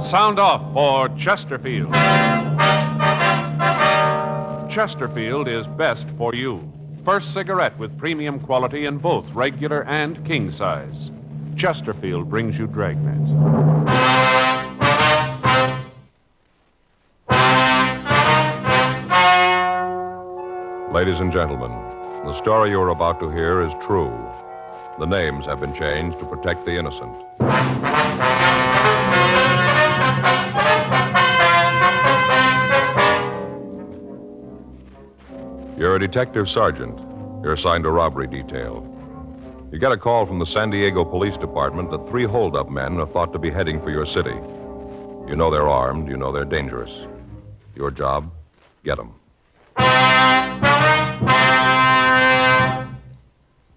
Sound off for Chesterfield. Chesterfield is best for you. First cigarette with premium quality in both regular and king size. Chesterfield brings you Dragnet. Ladies and gentlemen, the story you're about to hear is true. The names have been changed to protect the innocent. You're a detective sergeant. You're assigned to robbery detail. You get a call from the San Diego Police Department that 3 hold-up men are thought to be heading for your city. You know they're armed. You know they're dangerous. Your job, get them.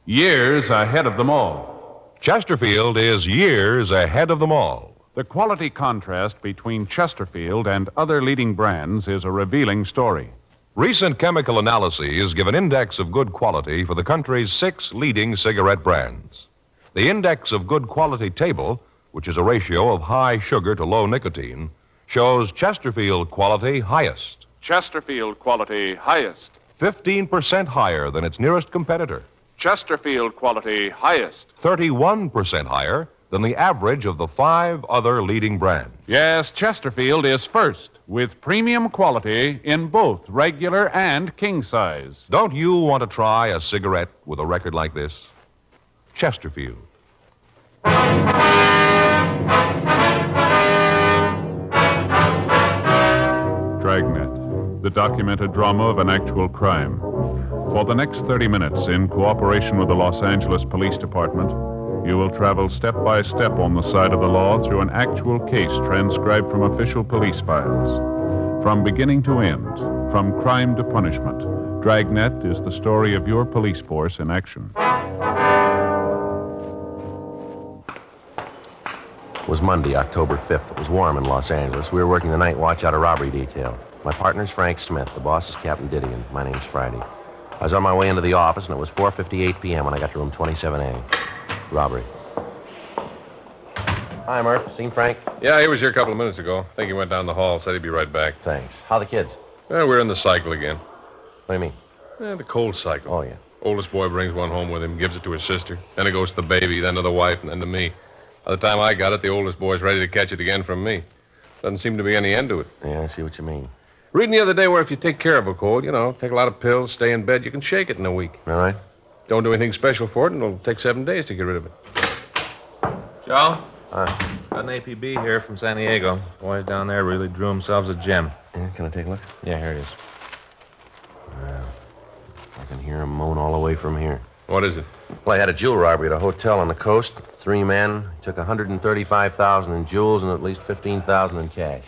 Years ahead of them all. Chesterfield is years ahead of them all. The quality contrast between Chesterfield and other leading brands is a revealing story. Recent chemical analyses give an index of good quality for the country's 6 leading cigarette brands. The index of good quality table, which is a ratio of high sugar to low nicotine, shows Chesterfield quality highest. Chesterfield quality highest. 15% higher than its nearest competitor. Chesterfield quality highest. 31% higher than the average of the 5 other leading brands. Yes, Chesterfield is first with premium quality in both regular and king size. Don't you want to try a cigarette with a record like this? Chesterfield. Dragnet, the documented drama of an actual crime. For the next 30 minutes, in cooperation with the Los Angeles Police Department, you will travel step by step on the side of the law through an actual case transcribed from official police files. From beginning to end, from crime to punishment, Dragnet is the story of your police force in action. It was Monday, October 5th. It was warm in Los Angeles. We were working the night watch out of robbery detail. My partner's Frank Smith. The boss is Captain Didion. My name's Friday. I was on my way into the office, and it was 4:58 p.m. when I got to room 27A. Robbery. Hi, Murph. Seen Frank? Yeah, he was here a couple of minutes ago. I think he went down the hall, said he'd be right back. Thanks. How the kids? Well, we're in the cycle again. What do you mean? The cold cycle. Oh, yeah. Oldest boy brings one home with him, gives it to his sister. Then it goes to the baby, then to the wife, and then to me. By the time I got it, the oldest boy's ready to catch it again from me. Doesn't seem to be any end to it. Yeah, I see what you mean. Reading the other day where if you take care of a cold, take a lot of pills, stay in bed, you can shake it in a week. All right. Don't do anything special for it, and it'll take 7 days to get rid of it. Joe? Got an APB here from San Diego. Boys down there really drew themselves a gem. Yeah, can I take a look? Yeah, here it is. Yeah. I can hear him moan all the way from here. What is it? Well, I had a jewel robbery at a hotel on the coast. 3 men. Took $135,000 in jewels and at least $15,000 in cash.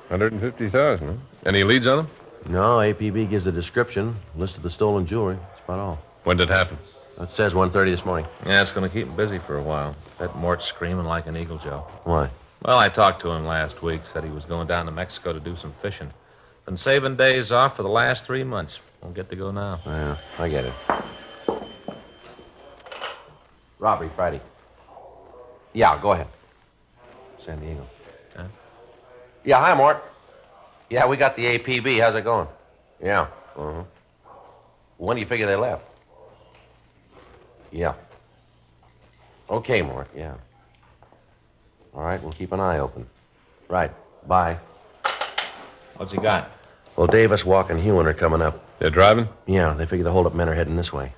150,000, huh? Any leads on them? No, APB gives a description, list of the stolen jewelry. That's about all. When did it happen? It says 1:30 this morning. Yeah, it's going to keep him busy for a while. That Mort's screaming like an eagle, Joe. Why? Well, I talked to him last week. Said he was going down to Mexico to do some fishing. Been saving days off for the last 3 months. Won't get to go now. Yeah, I get it. Robbery, Friday. Yeah, go ahead. San Diego. Huh? Yeah, hi, Mort. Yeah, we got the APB. How's it going? Yeah. Uh-huh. When do you figure they left? Yeah. Okay, Mort, yeah. All right, we'll keep an eye open. Right. Bye. What's he got? Well, Davis, Walk, and Hewen are coming up. They're driving? Yeah, they figure the hold-up men are heading this way.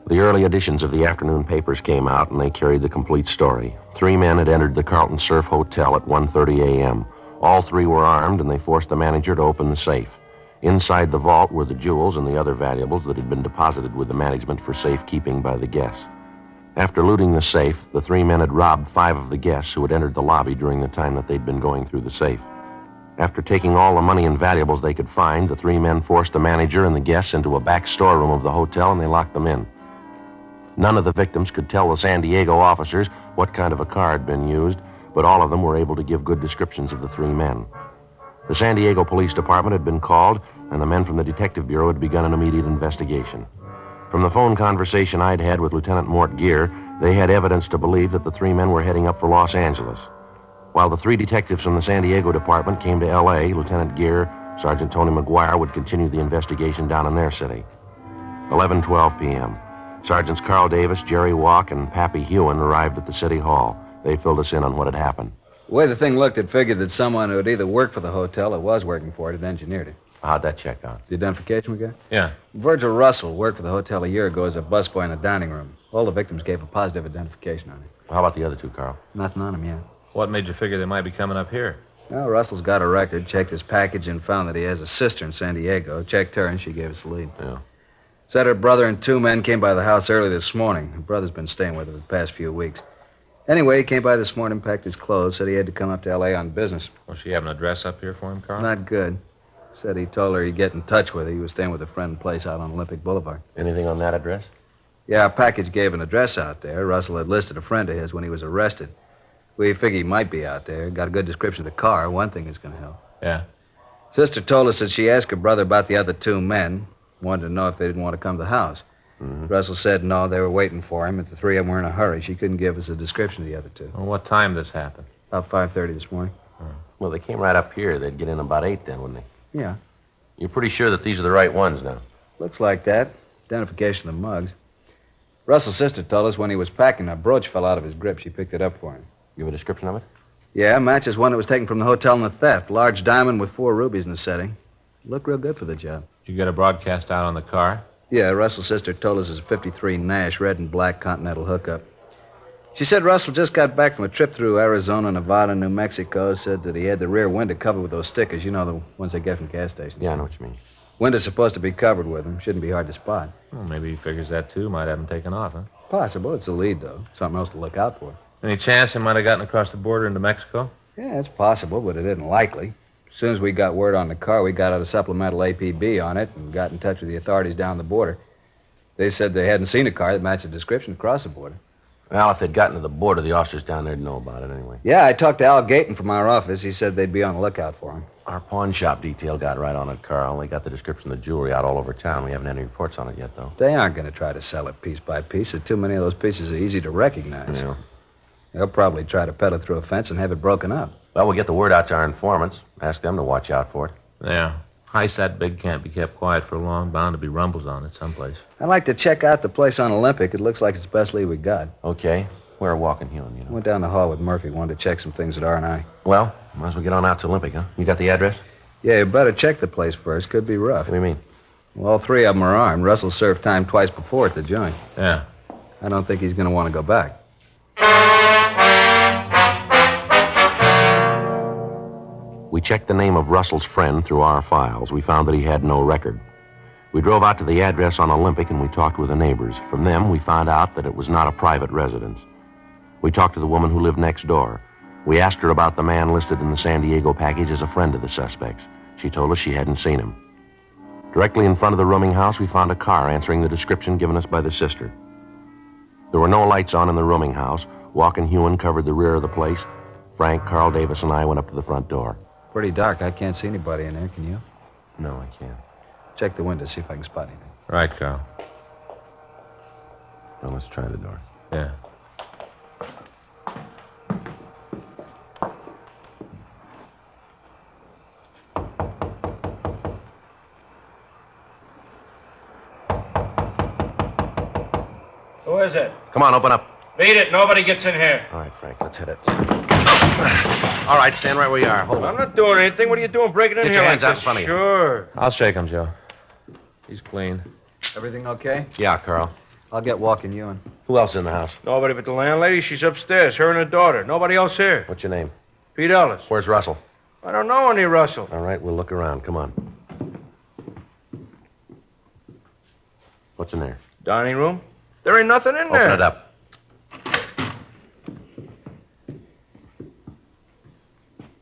The early editions of the afternoon papers came out, and they carried the complete story. 3 men had entered the Carlton Surf Hotel at 1:30 a.m. All 3 were armed, and they forced the manager to open the safe. Inside the vault were the jewels and the other valuables that had been deposited with the management for safekeeping by the guests. After looting the safe, the 3 men had robbed 5 of the guests who had entered the lobby during the time that they'd been going through the safe. After taking all the money and valuables they could find, the 3 men forced the manager and the guests into a back storeroom of the hotel, and they locked them in. None of the victims could tell the San Diego officers what kind of a car had been used, but all of them were able to give good descriptions of the 3 men. The San Diego Police Department had been called, and the men from the Detective Bureau had begun an immediate investigation. From the phone conversation I'd had with Lieutenant Mort Gear, They had evidence to believe that the three men were heading up for Los Angeles. While the three detectives from the San Diego department came to L.A., Lieutenant Gear, Sergeant Tony McGuire would continue the investigation down in their city. 11:12 p.m. Sergeants Carl Davis, Jerry Walk, and Pappy Hewen arrived at the city hall. They filled us in on what had happened. The way the thing looked, it figured that someone who had either worked for the hotel or was working for it had engineered it. How'd that check out? The identification we got? Yeah. Virgil Russell worked for the hotel a year ago as a busboy in the dining room. All the victims gave a positive identification on it. How about the other two, Carl? Nothing on him yet. What made you figure they might be coming up here? Well, Russell's got a record, checked his package, and found that he has a sister in San Diego. Checked her, and she gave us the lead. Yeah. Said her brother and two men came by the house early this morning. Her brother's been staying with her the past few weeks. Anyway, he came by this morning, packed his clothes, said he had to come up to L.A. on business. Well, she have an address up here for him, Carl? Not good. Said he told her he'd get in touch with her. He was staying with a friend in a place out on Olympic Boulevard. Anything on that address? Yeah, our package gave an address out there. Russell had listed a friend of his when he was arrested. We figured he might be out there. Got a good description of the car. One thing is going to help. Yeah. Sister told us that she asked her brother about the other two men. Wanted to know if they didn't want to come to the house. Mm-hmm. Russell said no, they were waiting for him, and the three of them were in a hurry. She couldn't give us a description of the other two. Well, what time this happened? About 5:30 this morning. Well, they came right up here. They'd get in about 8 then, wouldn't they? Yeah, You're pretty sure that these are the right ones now? looks like that. Identification of the mugs. Russell's sister told us when he was packing, a brooch fell out of his grip. She picked it up for him. Give a description of it? Yeah, matches one that was taken from the hotel in the theft. Large diamond with 4 rubies in the setting. Looked real good for the job. Did you get a broadcast out on the car? Yeah, Russell's sister told us it's a 53 Nash, red and black Continental hookup. She said Russell just got back from a trip through Arizona, Nevada, New Mexico. Said that he had the rear window covered with those stickers. You know, the ones they get from gas stations. Yeah, I know what you mean. Window's supposed to be covered with them. Shouldn't be hard to spot. Well, maybe he figures that, too. Might have him taken off, huh? Possible. It's a lead, though. Something else to look out for. Any chance he might have gotten across the border into Mexico? Yeah, it's possible, but it isn't likely. As soon as we got word on the car, we got out a supplemental APB on it and got in touch with the authorities down the border. They said they hadn't seen a car that matched the description across the border. Well, if they'd gotten to the border, the officers down there'd know about it anyway. Yeah, I talked to Al Gayton from our office. He said they'd be on the lookout for him. Our pawn shop detail got right on it, Carl. They got the description of the jewelry out all over town. We haven't had any reports on it yet, though. They aren't going to try to sell it piece by piece. Too many of those pieces are easy to recognize. Yeah. They'll probably try to peddle through a fence and have it broken up. Well, we'll get the word out to our informants. Ask them to watch out for it. Yeah. Heist that big can't be kept quiet for long. Bound to be rumbles on it someplace. I'd like to check out the place on Olympic. It looks like it's the best lead we got. Okay. We're walking Hewen, you know. Went down the hall with Murphy. Wanted to check some things at R&I. Well, might as well get on out to Olympic, huh? You got the address? Yeah, you better check the place first. Could be rough. What do you mean? Well, all 3 of them are armed. Russell served time twice before at the joint. Yeah. I don't think he's going to want to go back. We checked the name of Russell's friend through our files. We found that he had no record. We drove out to the address on Olympic and we talked with the neighbors. From them, we found out that it was not a private residence. We talked to the woman who lived next door. We asked her about the man listed in the San Diego package as a friend of the suspects. She told us she hadn't seen him. Directly in front of the rooming house, we found a car answering the description given us by the sister. There were no lights on in the rooming house. Walk and Hewen covered the rear of the place. Frank, Carl Davis, and I went up to the front door. Pretty dark. I can't see anybody in there, can you? No, I can't. Check the window, see if I can spot anything. Right, Carl. Well, let's try the door. Yeah. Who is it? Come on, open up. Beat it. Nobody gets in here. All right, Frank, let's hit it. All right, stand right where you are. Hold I'm it. not doing anything. What are you doing breaking in Get here your like hands out this? in front of you. Sure. I'll shake him, Joe. He's clean. Everything okay? Yeah, Carl. I'll get Walk and Ewan. Who else in the house? Nobody but the landlady. She's upstairs. Her and her daughter. Nobody else here. What's your name? Pete Ellis. Where's Russell? I don't know any Russell. All right, we'll look around. Come on. What's in there? Dining room. There ain't nothing in there. Open it up.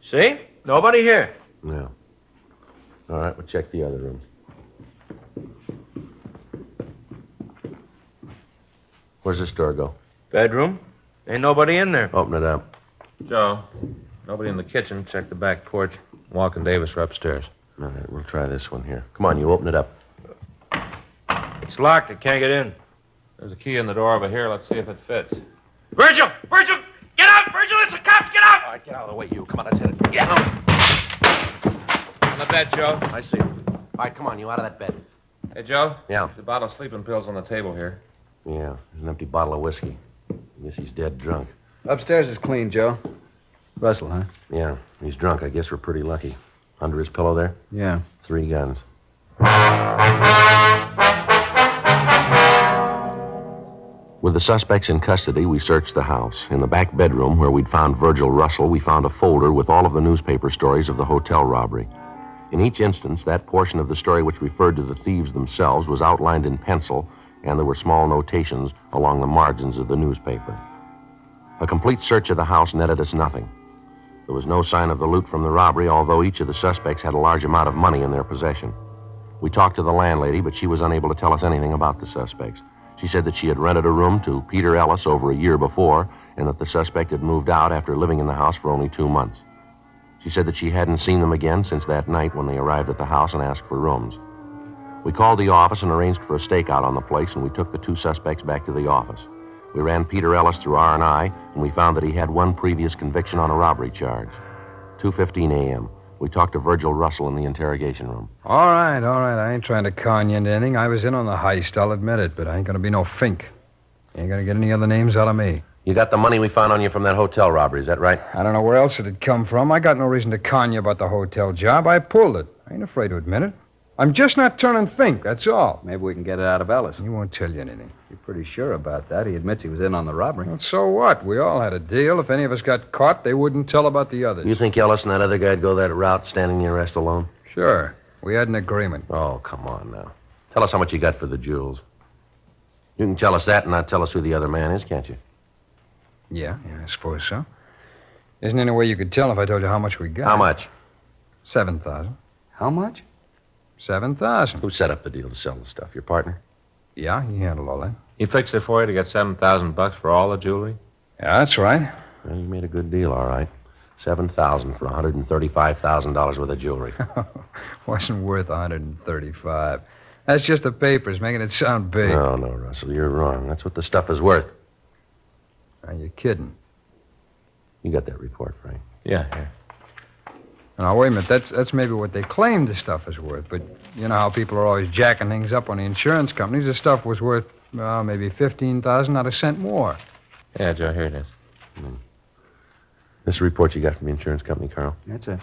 See? Nobody here. Yeah. All right, we'll check the other rooms. Where's this door go? Bedroom. Ain't nobody in there. Open it up. Joe, nobody in the kitchen. Check the back porch. Walk and Davis are upstairs. All right, we'll try this one here. Come on, you open it up. It's locked. It can't get in. There's a key in the door over here. Let's see if it fits. Virgil! Virgil! Get out! Virgil, it's the cops! Get out! All right, get out of the way, you. Come on, let's hit it. Get out. On the bed, Joe. I see. All right, come on, you out of that bed. Hey, Joe. Yeah. There's a bottle of sleeping pills on the table here. Yeah, there's an empty bottle of whiskey. I guess he's dead drunk. Upstairs is clean, Joe. Russell, huh? Yeah, he's drunk. I guess we're pretty lucky. Under his pillow there? Yeah. 3 guns. With the suspects in custody, we searched the house. In the back bedroom where we'd found Virgil Russell, we found a folder with all of the newspaper stories of the hotel robbery. In each instance, that portion of the story which referred to the thieves themselves was outlined in pencil, and there were small notations along the margins of the newspaper. A complete search of the house netted us nothing. There was no sign of the loot from the robbery, although each of the suspects had a large amount of money in their possession. We talked to the landlady, but she was unable to tell us anything about the suspects. She said that she had rented a room to Peter Ellis over a year before, and that the suspect had moved out after living in the house for only 2 months. She said that she hadn't seen them again since that night when they arrived at the house and asked for rooms. We called the office and arranged for a stakeout on the place, and we took the 2 suspects back to the office. We ran Peter Ellis through R&I, and we found that he had 1 previous conviction on a robbery charge. 2:15 a.m. We talked to Virgil Russell in the interrogation room. All right. I ain't trying to con you into anything. I was in on the heist, I'll admit it, but I ain't gonna be no fink. You ain't gonna get any other names out of me. You got the money we found on you from that hotel robbery, is that right? I don't know where else it'd come from. I got no reason to con you about the hotel job. I pulled it. I ain't afraid to admit it. I'm just not turning fink, that's all. Maybe we can get it out of Ellis. He won't tell you anything. You're pretty sure about that. He admits he was in on the robbery. Well, so what? We all had a deal. If any of us got caught, they wouldn't tell about the others. You think Ellis and that other guy'd go that route, standing the arrest alone? Sure. We had an agreement. Oh, come on now. Tell us how much you got for the jewels. You can tell us that and not tell us who the other man is, can't you? Yeah, I suppose so. Isn't there any way you could tell if I told you how much we got? How much? 7,000. How much? 7,000. Who set up the deal to sell the stuff? Your partner? Yeah, he handled all that. He fixed it for you to get $7,000 for all the jewelry? Yeah, that's right. Well, you made a good deal, all right. 7,000 for $135,000 worth of jewelry. Wasn't worth 135. That's just the papers, making it sound big. No, Russell, you're wrong. That's what the stuff is worth. Are you kidding? You got that report, Frank? Yeah, here. Now, wait a minute. That's maybe what they claim the stuff is worth. But you know how people are always jacking things up on the insurance companies. The stuff was worth, maybe 15,000, not a cent more. Yeah, Joe, here it is. This is a report you got from the insurance company, Carl. That's it. Would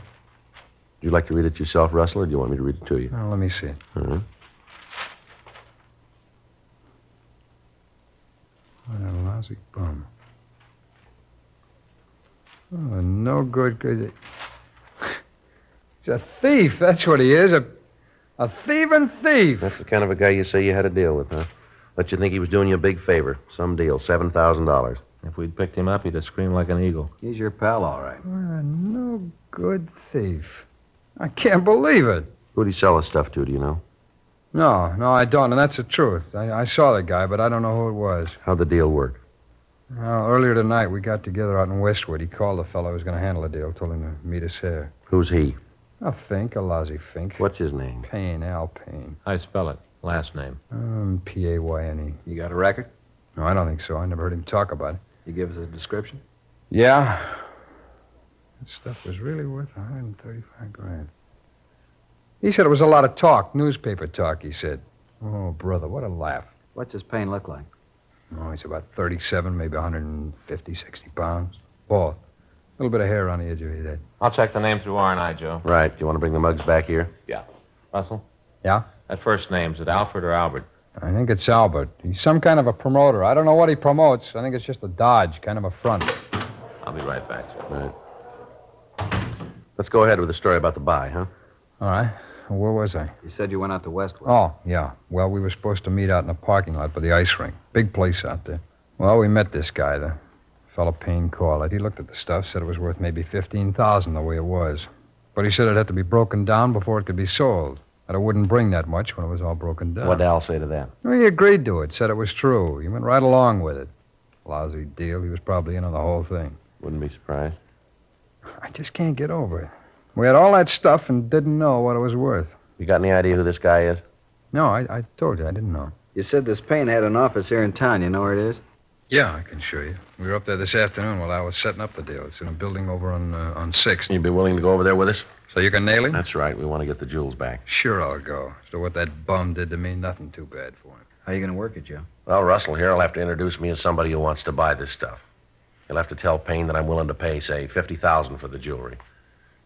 you like to read it yourself, Russell, or do you want me to read it to you? Well, let me see it. All right. What a lousy bum. Oh, no good. He's a thief, that's what he is. A thieving thief. That's the kind of a guy you say you had to deal with, huh? Let you think he was doing you a big favor. Some deal, $7,000. If we'd picked him up, he'd have screamed like an eagle. He's your pal, all right. What a no good thief. I can't believe it. Who'd he sell the stuff to, do you know? No, I don't, and that's the truth. I saw the guy, but I don't know who it was. How'd the deal work? Well, earlier tonight, we got together out in Westwood. He called the fellow who was going to handle the deal, told him to meet us here. Who's he? A Fink, a lousy Fink. What's his name? Payne, Al Payne. How you spell it? Last name. P-A-Y-N-E. You got a record? No, I don't think so. I never heard him talk about it. You give us a description? Yeah. That stuff was really worth 135 grand. He said it was a lot of talk, newspaper talk, he said. Oh, brother, what a laugh. What's his pain look like? Oh, he's about 37, maybe 150, 60 pounds. Bald. A little bit of hair on the edge of his head. I'll check the name through R&I, Joe. Right. You want to bring the mugs back here? Yeah. Russell? Yeah? That first name, is it Alfred or Albert? I think it's Albert. He's some kind of a promoter. I don't know what he promotes. I think it's just a dodge, kind of a front. I'll be right back, Joe. Right. Let's go ahead with the story about the buy, huh? All right. Where was I? You said you went out to Westwood. Oh, yeah. Well, we were supposed to meet out in a parking lot by the ice rink. Big place out there. Well, we met this guy, the fellow Payne called it. He looked at the stuff, said it was worth maybe 15,000 the way it was. But he said it had to be broken down before it could be sold. That it wouldn't bring that much when it was all broken down. What'd Al say to that? Well, he agreed to it, said it was true. He went right along with it. Lousy deal. He was probably in on the whole thing. Wouldn't be surprised. I just can't get over it. We had all that stuff and didn't know what it was worth. You got any idea who this guy is? No, I told you, I didn't know. You said this Payne had an office here in town. You know where it is? Yeah, I can show you. We were up there this afternoon while I was setting up the deal. It's in a building over on 6th. You'd be willing to go over there with us? So you can nail him? That's right. We want to get the jewels back. Sure, I'll go. So what that bum did to me, nothing too bad for him. How you going to work it, Joe? Well, Russell here will have to introduce me as somebody who wants to buy this stuff. He'll have to tell Payne that I'm willing to pay, say, $50,000 for the jewelry.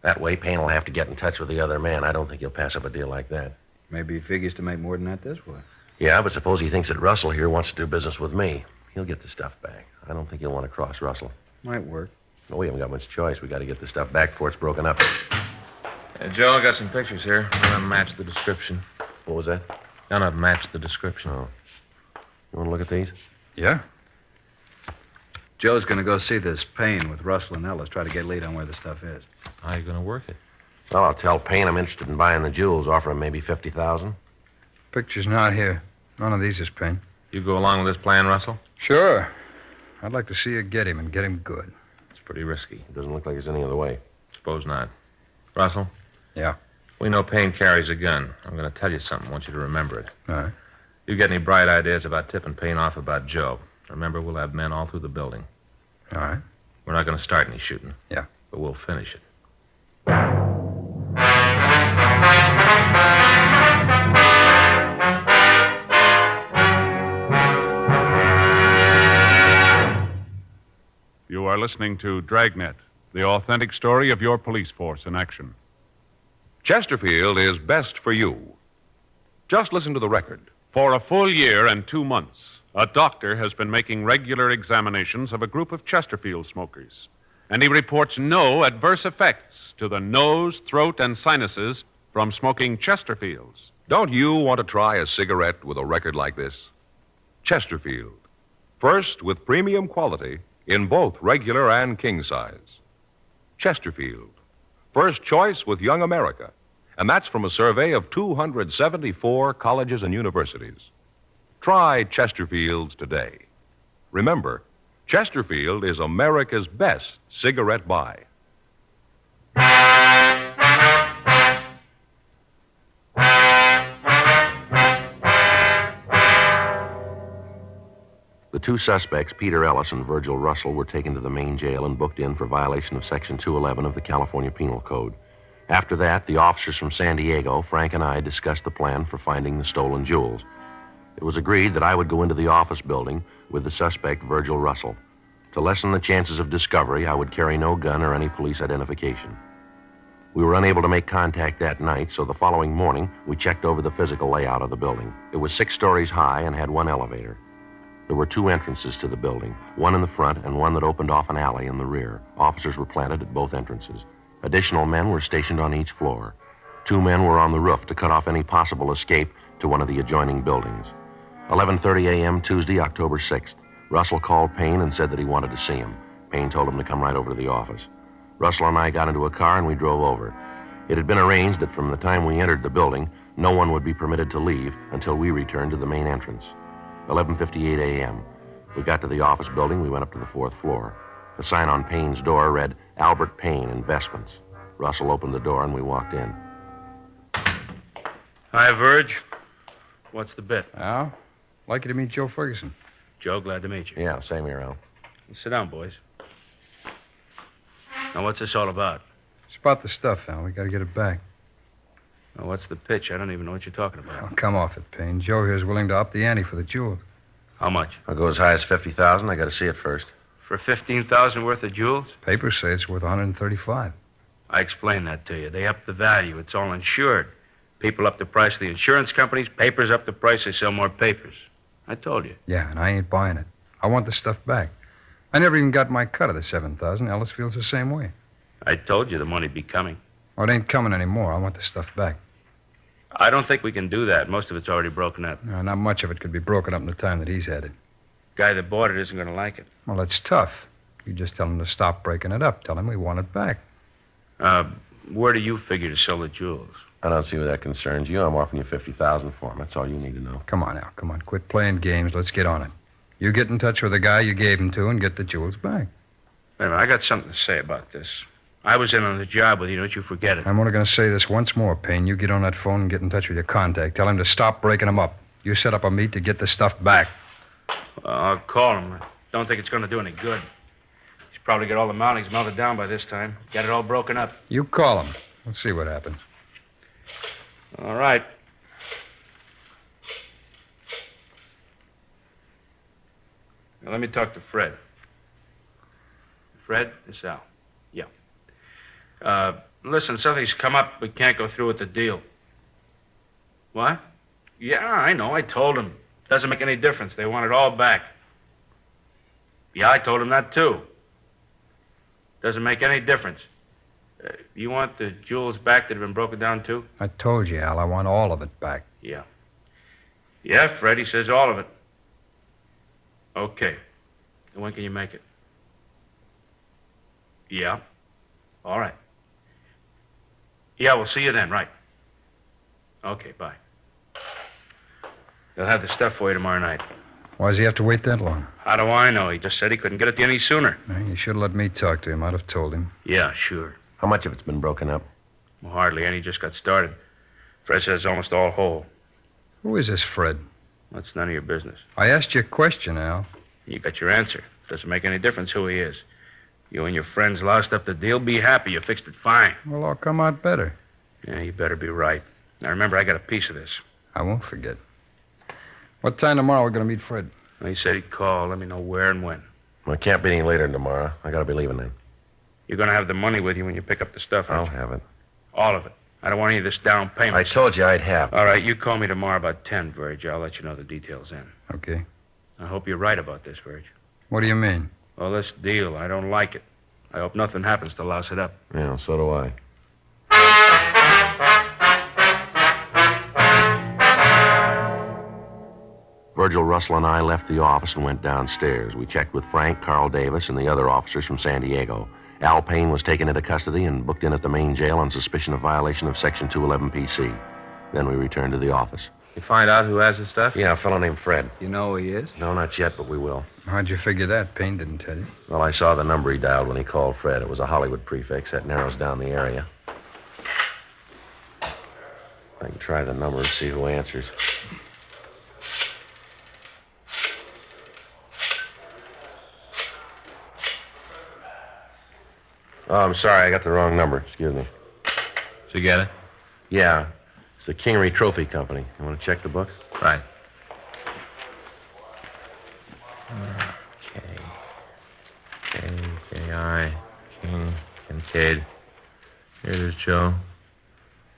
That way, Payne will have to get in touch with the other man. I don't think he'll pass up a deal like that. Maybe he figures to make more than that this way. Yeah, but suppose he thinks that Russell here wants to do business with me. He'll get the stuff back. I don't think he'll want to cross Russell. Might work. No, we haven't got much choice. We got to get the stuff back before it's broken up. Joe, I got some pictures here. None of them match the description. What was that? None of them match the description. Oh. You want to look at these? Yeah? Joe's going to go see this Payne with Russell and Ellis, try to get a lead on where the stuff is. How are you going to work it? Well, I'll tell Payne I'm interested in buying the jewels, offer him maybe $50,000. Picture's not here. None of these is Payne. You go along with this plan, Russell? Sure. I'd like to see you get him and get him good. It's pretty risky. It doesn't look like there's any other way. Suppose not. Russell? Yeah? We know Payne carries a gun. I'm going to tell you something. I want you to remember it. All right. You get any bright ideas about tipping Payne off about Joe? Remember, we'll have men all through the building. All right. We're not going to start any shooting. Yeah. But we'll finish it. You are listening to Dragnet, the authentic story of your police force in action. Chesterfield is best for you. Just listen to the record. For a full year and 2 months, a doctor has been making regular examinations of a group of Chesterfield smokers, and he reports no adverse effects to the nose, throat, and sinuses from smoking Chesterfields. Don't you want to try a cigarette with a record like this? Chesterfield. First with premium quality in both regular and king size. Chesterfield. First choice with Young America. And that's from a survey of 274 colleges and universities. Try Chesterfields today. Remember, Chesterfield is America's best cigarette buy. The two suspects, Peter Ellis and Virgil Russell, were taken to the main jail and booked in for violation of Section 211 of the California Penal Code. After that, the officers from San Diego, Frank and I, discussed the plan for finding the stolen jewels. It was agreed that I would go into the office building with the suspect, Virgil Russell. To lessen the chances of discovery, I would carry no gun or any police identification. We were unable to make contact that night, so the following morning, we checked over the physical layout of the building. It was 6 stories high and had one elevator. There were 2 entrances to the building, one in the front and one that opened off an alley in the rear. Officers were planted at both entrances. Additional men were stationed on each floor. 2 men were on the roof to cut off any possible escape to one of the adjoining buildings. 11:30 a.m. Tuesday, October 6th. Russell called Payne and said that he wanted to see him. Payne told him to come right over to the office. Russell and I got into a car and we drove over. It had been arranged that from the time we entered the building, no one would be permitted to leave until we returned to the main entrance. 11:58 a.m. We got to the office building. We went up to the 4th floor. The sign on Payne's door read, Albert Payne, Investments. Russell opened the door and we walked in. Hi, Verge. What's the bit? Al, like you to meet Joe Ferguson. Joe, glad to meet you. Yeah, same here, Al. Sit down, boys. Now, what's this all about? It's about the stuff, Al. We got to get it back. Now, what's the pitch? I don't even know what you're talking about. Oh, come off it, Payne. Joe here's willing to up the ante for the jewels. How much? I'll go as high as $50,000. I got to see it first. For $15,000 worth of jewels? Papers say it's worth $135. I explained that to you. They up the value. It's all insured. People up the price of the insurance companies. Papers up the price. They sell more papers. I told you. Yeah, and I ain't buying it. I want the stuff back. I never even got my cut of the $7,000. Ellis feels the same way. I told you the money'd be coming. Oh, it ain't coming anymore. I want the stuff back. I don't think we can do that. Most of it's already broken up. No, not much of it could be broken up in the time that he's had it. Guy that bought it isn't going to like it. Well, that's tough. You just tell him to stop breaking it up. Tell him we want it back. Where do you figure to sell the jewels? I don't see where that concerns you. I'm offering you $50,000 for them. That's all you need to know. Come on, Al. Come on. Quit playing games. Let's get on it. You get in touch with the guy you gave him to and get the jewels back. Wait a minute. I got something to say about this. I was in on the job with you. Don't you forget it. I'm only going to say this once more, Payne. You get on that phone and get in touch with your contact. Tell him to stop breaking them up. You set up a meet to get the stuff back. I'll call him. I don't think it's going to do any good. He's probably got all the mountings melted down by this time. Got it all broken up. You call him. Let's see what happens. All right. Now, let me talk to Fred. Fred, this is Al. Yeah. Listen, something's come up. We can't go through with the deal. What? Yeah, I know. I told him. Doesn't make any difference. They want it all back. Yeah, I told him that, too. Doesn't make any difference. You want the jewels back that have been broken down, too? I told you, Al, I want all of it back. Yeah. Yeah, Fred, he says all of it. Okay. When can you make it? Yeah. All right. Yeah, we'll see you then, right. Okay, bye. They'll have the stuff for you tomorrow night. Why does he have to wait that long? How do I know? He just said he couldn't get it any sooner. You should have let me talk to him. I'd have told him. Yeah, sure. How much of it's been broken up? Well, hardly any. Just got started. Fred says almost all whole. Who is this Fred? That's none of your business. I asked you a question, Al. You got your answer. Doesn't make any difference who he is. You and your friends loused up the deal. Be happy. You fixed it fine. Well, I'll come out better. Yeah, you better be right. Now, remember, I got a piece of this. I won't forget. What time tomorrow are we going to meet Fred? Well, he said he'd call. Let me know where and when. Well, it can't be any later than tomorrow. I gotta be leaving then. You're going to have the money with you when you pick up the stuff, I'll aren't you? have it. All of it. I don't want any of this down payment. I told you I'd have. All right, you call me tomorrow about 10, Verge. I'll let you know the details then. Okay. I hope you're right about this, Verge. What do you mean? Well, this deal, I don't like it. I hope nothing happens to louse it up. Yeah, so do I. Virgil, Russell, and I left the office and went downstairs. We checked with Frank, Carl Davis, and the other officers from San Diego. Al Payne was taken into custody and booked in at the main jail on suspicion of violation of Section 211 PC. Then we returned to the office. You find out who has the stuff? Yeah, a fellow named Fred. You know who he is? No, not yet, but we will. How'd you figure that? Payne didn't tell you. Well, I saw the number he dialed when he called Fred. It was a Hollywood prefix. That narrows down the area. I can try the number and see who answers. Oh, I'm sorry. I got the wrong number. Excuse me. Did you get it? Yeah. It's the Kingery Trophy Company. You want to check the book? Right. K-I, King, Kincaid. Here it is, Joe.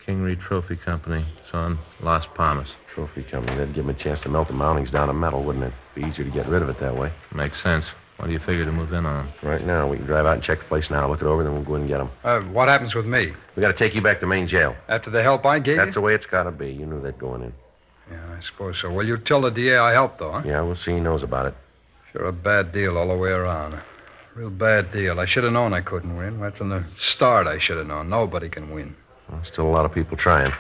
Kingery Trophy Company. It's on Las Palmas. Trophy Company. That'd give him a chance to melt the mountings down to metal, wouldn't it? Be easier to get rid of it that way. Makes sense. What do you figure to move in on? Right now, we can drive out and check the place now, look it over, then we'll go in and get them. What happens with me? We got to take you back to main jail. After the help I gave That's you? the way it's got to be. You knew that going in. Yeah, I suppose so. Well, you tell the DA I helped, though, huh? Yeah, we'll see he knows about it. Sure a bad deal all the way around. Real bad deal. I should have known I couldn't win. Right from the start, I should have known. Nobody can win. Well, still a lot of people trying.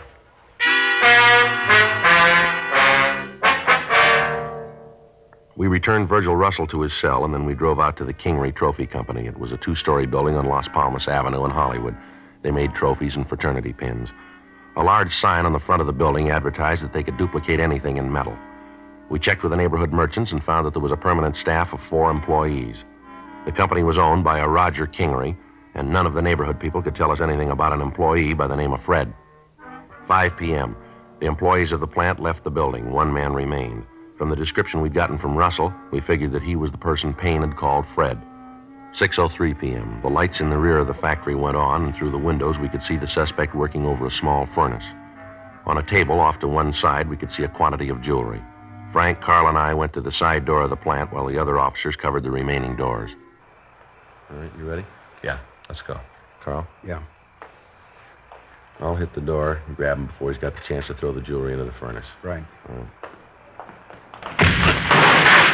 We returned Virgil Russell to his cell, and then we drove out to the Kingery Trophy Company. It was a two-story building on Las Palmas Avenue in Hollywood. They made trophies and fraternity pins. A large sign on the front of the building advertised that they could duplicate anything in metal. We checked with the neighborhood merchants and found that there was a permanent staff of 4 employees. The company was owned by a Roger Kingery, and none of the neighborhood people could tell us anything about an employee by the name of Fred. 5 p.m. The employees of the plant left the building. 1 man remained. From the description we'd gotten from Russell, we figured that he was the person Payne had called Fred. 6:03 p.m. The lights in the rear of the factory went on, and through the windows we could see the suspect working over a small furnace. On a table off to one side, we could see a quantity of jewelry. Frank, Carl, and I went to the side door of the plant while the other officers covered the remaining doors. All right, you ready? Yeah, let's go. Carl? Yeah. I'll hit the door and grab him before he's got the chance to throw the jewelry into the furnace. Right.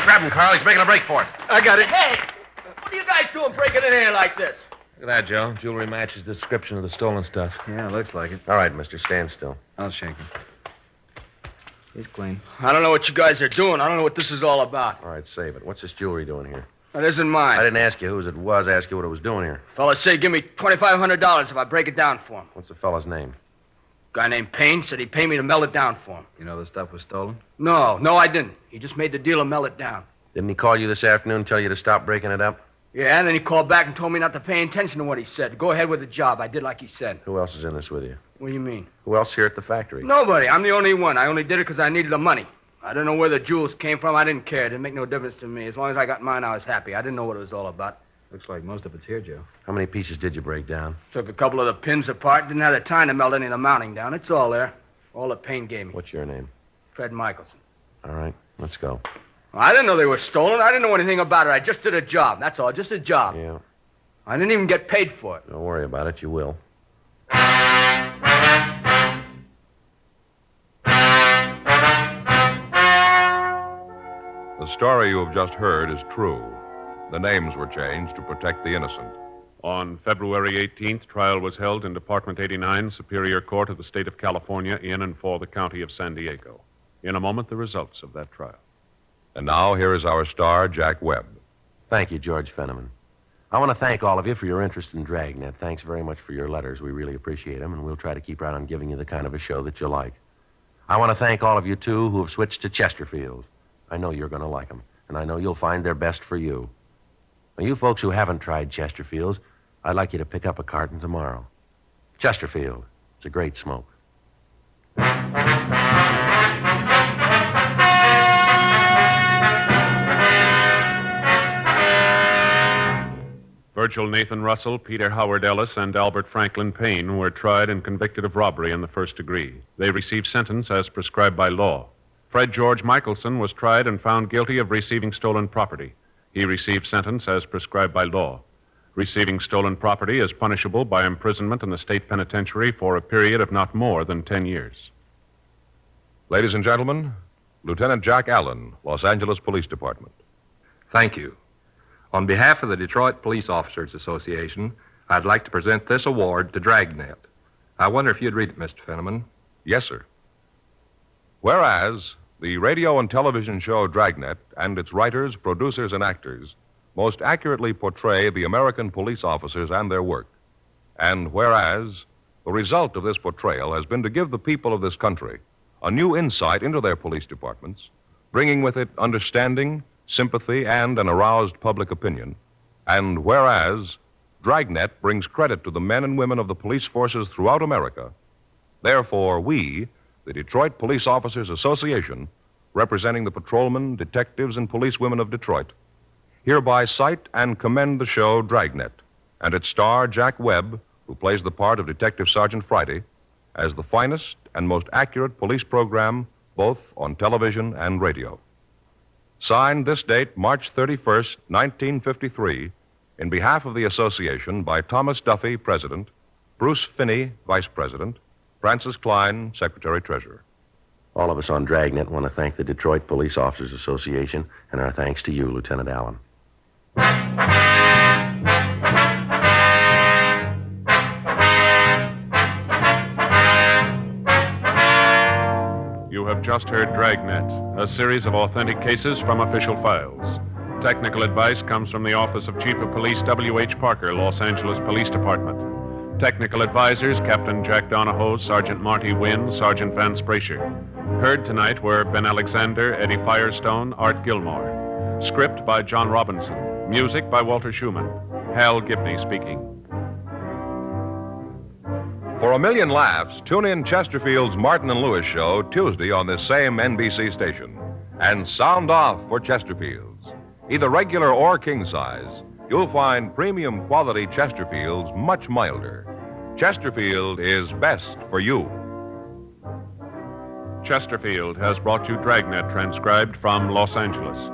Grab him, Carl. He's making a break for it. I got it. Hey, what are you guys doing breaking in here like this? Look at that, Joe. Jewelry matches the description of the stolen stuff. Yeah, looks like it. All right, mister, stand still. I'll shake him. He's clean. I don't know what you guys are doing. I don't know what this is all about. All right, save it. What's this jewelry doing here? That isn't mine. I didn't ask you whose it was. I asked you what it was doing here. Fellas say give me $2,500 if I break it down for him. What's the fellow's name? Guy named Payne said he'd pay me to melt it down for him. You know the stuff was stolen? No, I didn't. He just made the deal to melt it down. Didn't he call you this afternoon and tell you to stop breaking it up? Yeah, and then he called back and told me not to pay attention to what he said. Go ahead with the job. I did like he said. Who else is in this with you? What do you mean? Who else here at the factory? Nobody. I'm the only one. I only did it because I needed the money. I don't know where the jewels came from. I didn't care. It didn't make no difference to me. As long as I got mine, I was happy. I didn't know what it was all about. Looks like most of it's here, Joe. How many pieces did you break down? Took a couple of the pins apart. Didn't have the time to melt any of the mounting down. It's all there. All that Payne gave me. What's your name? Fred Michelson. All right, let's go. I didn't know they were stolen. I didn't know anything about it. I just did a job. That's all. Just a job. Yeah, I didn't even get paid for it. don't worry about it. You will. The story you have just heard is true. The names were changed to protect the innocent. On February 18th, trial was held in Department 89, Superior Court of the State of California, in and for the County of San Diego. In a moment, the results of that trial. And now, here is our star, Jack Webb. Thank you, George Fenneman. I want to thank all of you for your interest in Dragnet. Thanks very much for your letters. We really appreciate them, and we'll try to keep right on giving you the kind of a show that you like. I want to thank all of you, too, who have switched to Chesterfield. I know you're going to like them, and I know you'll find they're best for you. Now, you folks who haven't tried Chesterfields, I'd like you to pick up a carton tomorrow. Chesterfield. It's a great smoke. Virgil Nathan Russell, Peter Howard Ellis, and Albert Franklin Payne were tried and convicted of robbery in the first degree. They received sentence as prescribed by law. Fred George Michelson was tried and found guilty of receiving stolen property. He received sentence as prescribed by law. Receiving stolen property is punishable by imprisonment in the state penitentiary for a period of not more than 10 years. Ladies and gentlemen, Lieutenant Jack Allen, Los Angeles Police Department. Thank you. On behalf of the Detroit Police Officers Association, I'd like to present this award to Dragnet. I wonder if you'd read it, Mr. Fenneman. Yes, sir. Whereas the radio and television show Dragnet and its writers, producers, and actors most accurately portray the American police officers and their work. And whereas the result of this portrayal has been to give the people of this country a new insight into their police departments, bringing with it understanding, sympathy, and an aroused public opinion. And whereas Dragnet brings credit to the men and women of the police forces throughout America, therefore we, the Detroit Police Officers Association, representing the patrolmen, detectives, and policewomen of Detroit, hereby cite and commend the show Dragnet and its star, Jack Webb, who plays the part of Detective Sergeant Friday, as the finest and most accurate police program both on television and radio. Signed this date, March 31st, 1953, in behalf of the association by Thomas Duffy, President, Bruce Finney, Vice President, Francis Klein, Secretary-Treasurer. All of us on Dragnet want to thank the Detroit Police Officers Association, and our thanks to you, Lieutenant Allen. You have just heard Dragnet, a series of authentic cases from official files. Technical advice comes from the Office of Chief of Police W.H. Parker, Los Angeles Police Department. Technical advisors, Captain Jack Donahoe, Sergeant Marty Wynn, Sergeant Vance Brasher. Heard tonight were Ben Alexander, Eddie Firestone, Art Gilmore. Script by John Robinson. Music by Walter Schumann. Hal Gibney speaking. For a million laughs, tune in Chesterfield's Martin and Lewis show Tuesday on this same NBC station. And sound off for Chesterfield's. Either regular or king size, you'll find premium quality Chesterfields much milder. Chesterfield is best for you. Chesterfield has brought you Dragnet, transcribed from Los Angeles.